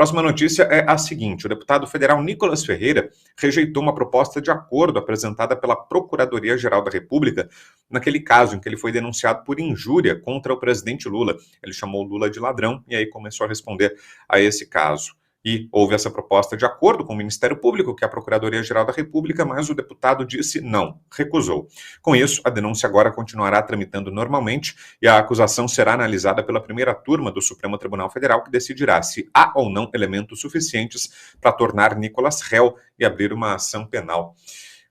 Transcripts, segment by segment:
Próxima notícia é a seguinte: o deputado federal Nicolas Ferreira rejeitou uma proposta de acordo apresentada pela Procuradoria-Geral da República naquele caso em que ele foi denunciado por injúria contra o presidente Lula. Ele chamou Lula de ladrão e aí começou a responder a esse caso. E houve essa proposta de acordo com o Ministério Público, que é a Procuradoria-Geral da República, mas o deputado disse não, recusou. Com isso, a denúncia agora continuará tramitando normalmente e a acusação será analisada pela primeira turma do Supremo Tribunal Federal, que decidirá se há ou não elementos suficientes para tornar Nicolas réu e abrir uma ação penal.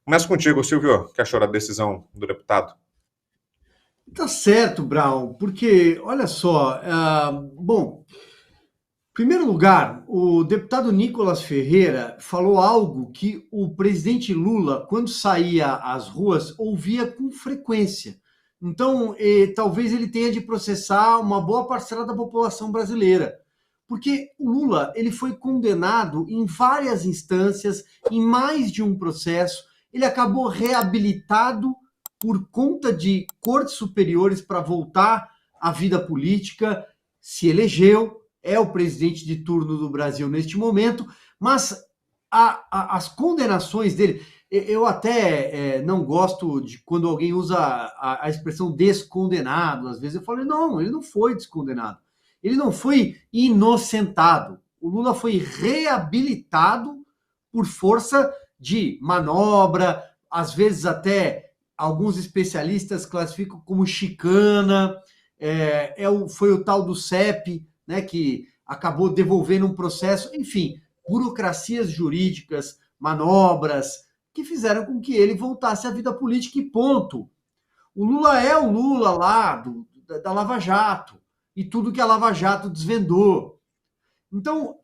Começo contigo, Silvio. O que achou da decisão do deputado? Tá certo, Brown, porque, olha só, bom, em primeiro lugar, o deputado Nicolas Ferreira falou algo que o presidente Lula, quando saía às ruas, ouvia com frequência. Então, talvez ele tenha de processar uma boa parcela da população brasileira. Porque o Lula, ele foi condenado em várias instâncias, em mais de um processo, ele acabou reabilitado por conta de cortes superiores para voltar à vida política, se elegeu, é o presidente de turno do Brasil neste momento, mas as condenações dele, eu até não gosto de quando alguém usa a expressão descondenado, às vezes eu falo, não, ele não foi descondenado, ele não foi inocentado, o Lula foi reabilitado por força de manobra, às vezes até alguns especialistas classificam como chicana, foi o tal do CEP, né, que acabou devolvendo um processo, enfim, burocracias jurídicas, manobras, que fizeram com que ele voltasse à vida política e ponto. O Lula é o Lula lá da Lava Jato, e tudo que a Lava Jato desvendou. Então,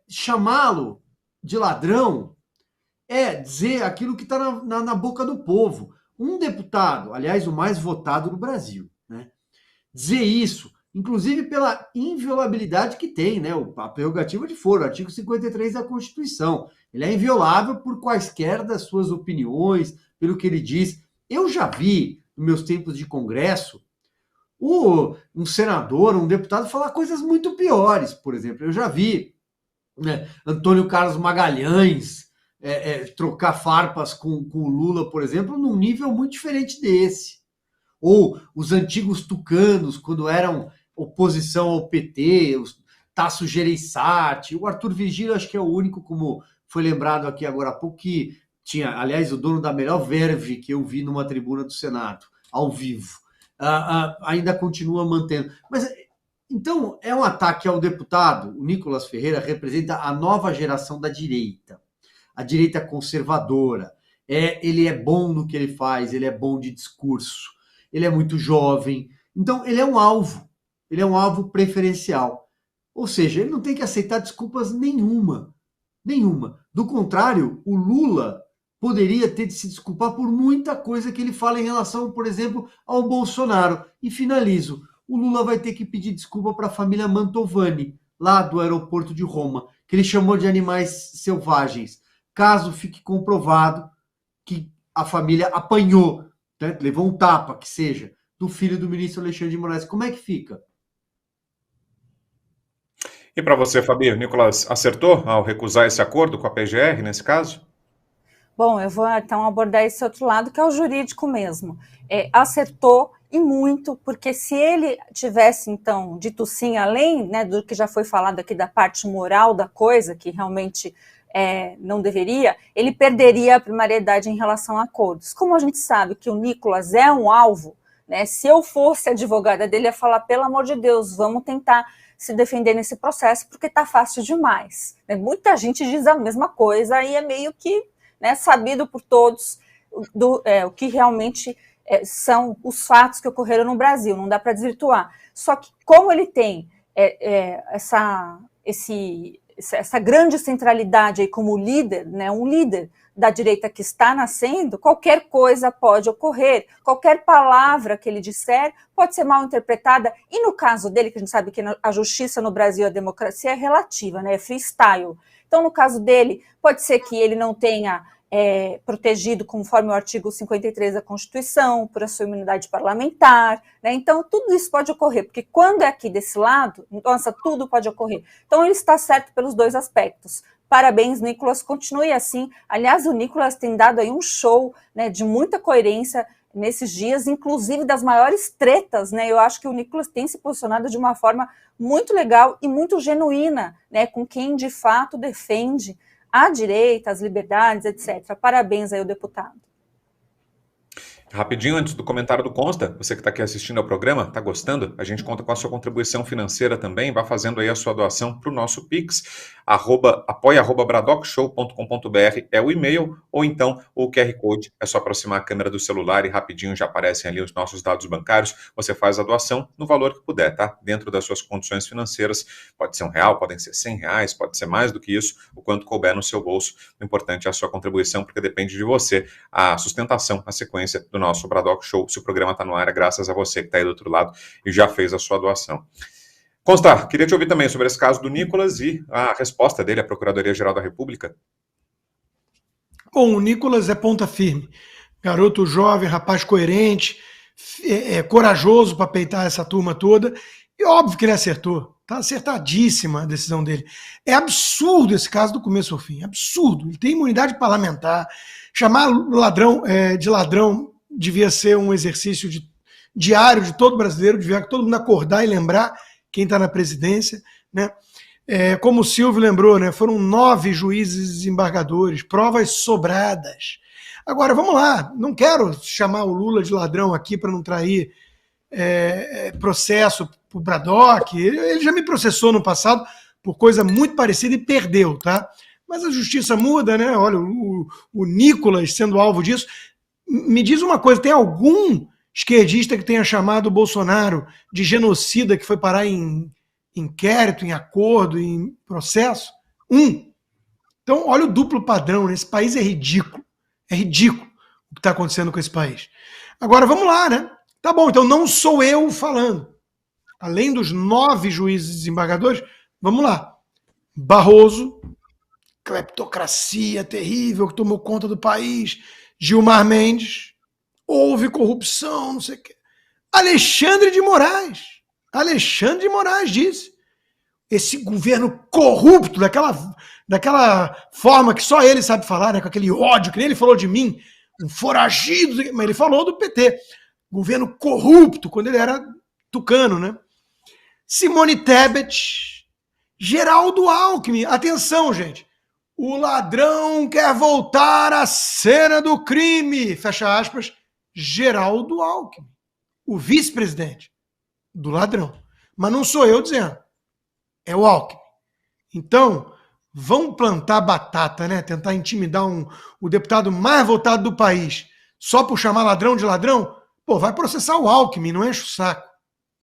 chamá-lo de ladrão é dizer aquilo que está na boca do povo. Um deputado, aliás, o mais votado no Brasil, né, dizer isso, inclusive pela inviolabilidade que tem, né, a prerrogativa de foro, o artigo 53 da Constituição. Ele é inviolável por quaisquer das suas opiniões, pelo que ele diz. Eu já vi, nos meus tempos de Congresso, um senador, um deputado falar coisas muito piores, por exemplo. Eu já vi, né, Antônio Carlos Magalhães trocar farpas com o Lula, por exemplo, num nível muito diferente desse. Ou os antigos tucanos, quando eram oposição ao PT, os Tasso Gereissati, o Arthur Vigílio, acho que é o único, como foi lembrado aqui agora há pouco, que tinha, aliás, o dono da melhor verve que eu vi numa tribuna do Senado, ao vivo. Ainda continua mantendo. Mas, então, é um ataque ao deputado. O Nicolas Ferreira representa a nova geração da direita, a direita conservadora. Ele é bom no que ele faz, ele é bom de discurso, ele é muito jovem, então ele é um alvo preferencial. Ou seja, ele não tem que aceitar desculpas nenhuma. Do contrário, o Lula poderia ter de se desculpar por muita coisa que ele fala em relação, por exemplo, ao Bolsonaro. E finalizo, o Lula vai ter que pedir desculpa para a família Mantovani, lá do aeroporto de Roma, que ele chamou de animais selvagens, caso fique comprovado que a família apanhou, né, levou um tapa, que seja, do filho do ministro Alexandre de Moraes. Como é que fica? E para você, Fabi, o Nicolas acertou ao recusar esse acordo com a PGR, nesse caso? Bom, eu vou então abordar esse outro lado, que é o jurídico mesmo. Acertou e muito, porque se ele tivesse, então, dito sim, além, né, do que já foi falado aqui da parte moral da coisa, que realmente não deveria, ele perderia a primariedade em relação a acordos. Como a gente sabe que o Nicolas é um alvo, né, se eu fosse advogada dele, ia falar, pelo amor de Deus, vamos tentar se defender nesse processo, porque está fácil demais. Muita gente diz a mesma coisa e é meio que, né, sabido por todos o que realmente são os fatos que ocorreram no Brasil, não dá para desvirtuar. Só que como ele tem essa grande centralidade aí como líder, né, um líder da direita que está nascendo, qualquer coisa pode ocorrer, qualquer palavra que ele disser pode ser mal interpretada, e no caso dele, que a gente sabe que a justiça no Brasil, a democracia é relativa, né, é freestyle. Então, no caso dele, pode ser que ele não tenha protegido conforme o artigo 53 da Constituição, por a sua imunidade parlamentar, né? Então, tudo isso pode ocorrer, porque quando é aqui desse lado, nossa, tudo pode ocorrer. Então, ele está certo pelos dois aspectos. Parabéns, Nicolas, continue assim. Aliás, o Nicolas tem dado aí um show, né, de muita coerência nesses dias, inclusive das maiores tretas, né? Eu acho que o Nicolas tem se posicionado de uma forma muito legal e muito genuína, né, com quem de fato defende a direita, as liberdades, etc. Parabéns aí ao deputado. Rapidinho, antes do comentário do Consta, você que está aqui assistindo ao programa, está gostando? A gente conta com a sua contribuição financeira também, vá fazendo aí a sua doação para o nosso Pix, apoia@bradockshow.com.br é o e-mail, ou então o QR Code, é só aproximar a câmera do celular e rapidinho já aparecem ali os nossos dados bancários, você faz a doação no valor que puder, tá? Dentro das suas condições financeiras, pode ser R$1, podem ser R$100, pode ser mais do que isso, o quanto couber no seu bolso, o importante é a sua contribuição, porque depende de você, a sustentação, a sequência do nosso Bradock Show, se o programa está no ar, é graças a você que está aí do outro lado e já fez a sua doação. Consta, queria te ouvir também sobre esse caso do Nicolas e a resposta dele à Procuradoria-Geral da República. Bom, o Nicolas é ponta firme. Garoto jovem, rapaz coerente, corajoso para peitar essa turma toda. E óbvio que ele acertou. Está acertadíssima a decisão dele. É absurdo esse caso do começo ao fim. Absurdo. Ele tem imunidade parlamentar. Chamar ladrão de ladrão devia ser um exercício diário de todo brasileiro, devia todo mundo acordar e lembrar quem está na presidência, né? Como o Silvio lembrou, né? Foram 9 juízes desembargadores, provas sobradas. Agora, vamos lá, não quero chamar o Lula de ladrão aqui para não trair processo para o Bradock. Ele já me processou no passado por coisa muito parecida e perdeu, tá? Mas a justiça muda, né? Olha, o Nicolas sendo alvo disso. Me diz uma coisa, tem algum esquerdista que tenha chamado o Bolsonaro de genocida que foi parar em inquérito, em acordo, em processo? Então, olha o duplo padrão, né? Esse país é ridículo. É ridículo o que está acontecendo com esse país. Agora, vamos lá, né? Tá bom, então não sou eu falando. Além dos 9 juízes desembargadores, vamos lá. Barroso, cleptocracia terrível que tomou conta do país. Gilmar Mendes, houve corrupção, não sei o quê. Alexandre de Moraes disse, esse governo corrupto, daquela forma que só ele sabe falar, né, com aquele ódio, que nem ele falou de mim, um foragido, mas ele falou do PT, governo corrupto, quando ele era tucano, né? Simone Tebet, Geraldo Alckmin, atenção, gente, o ladrão quer voltar à cena do crime, fecha aspas, Geraldo Alckmin, o vice-presidente do ladrão. Mas não sou eu dizendo, é o Alckmin. Então, vão plantar batata, né? Tentar intimidar o deputado mais votado do país só por chamar ladrão de ladrão? Pô, vai processar o Alckmin, não enche o saco.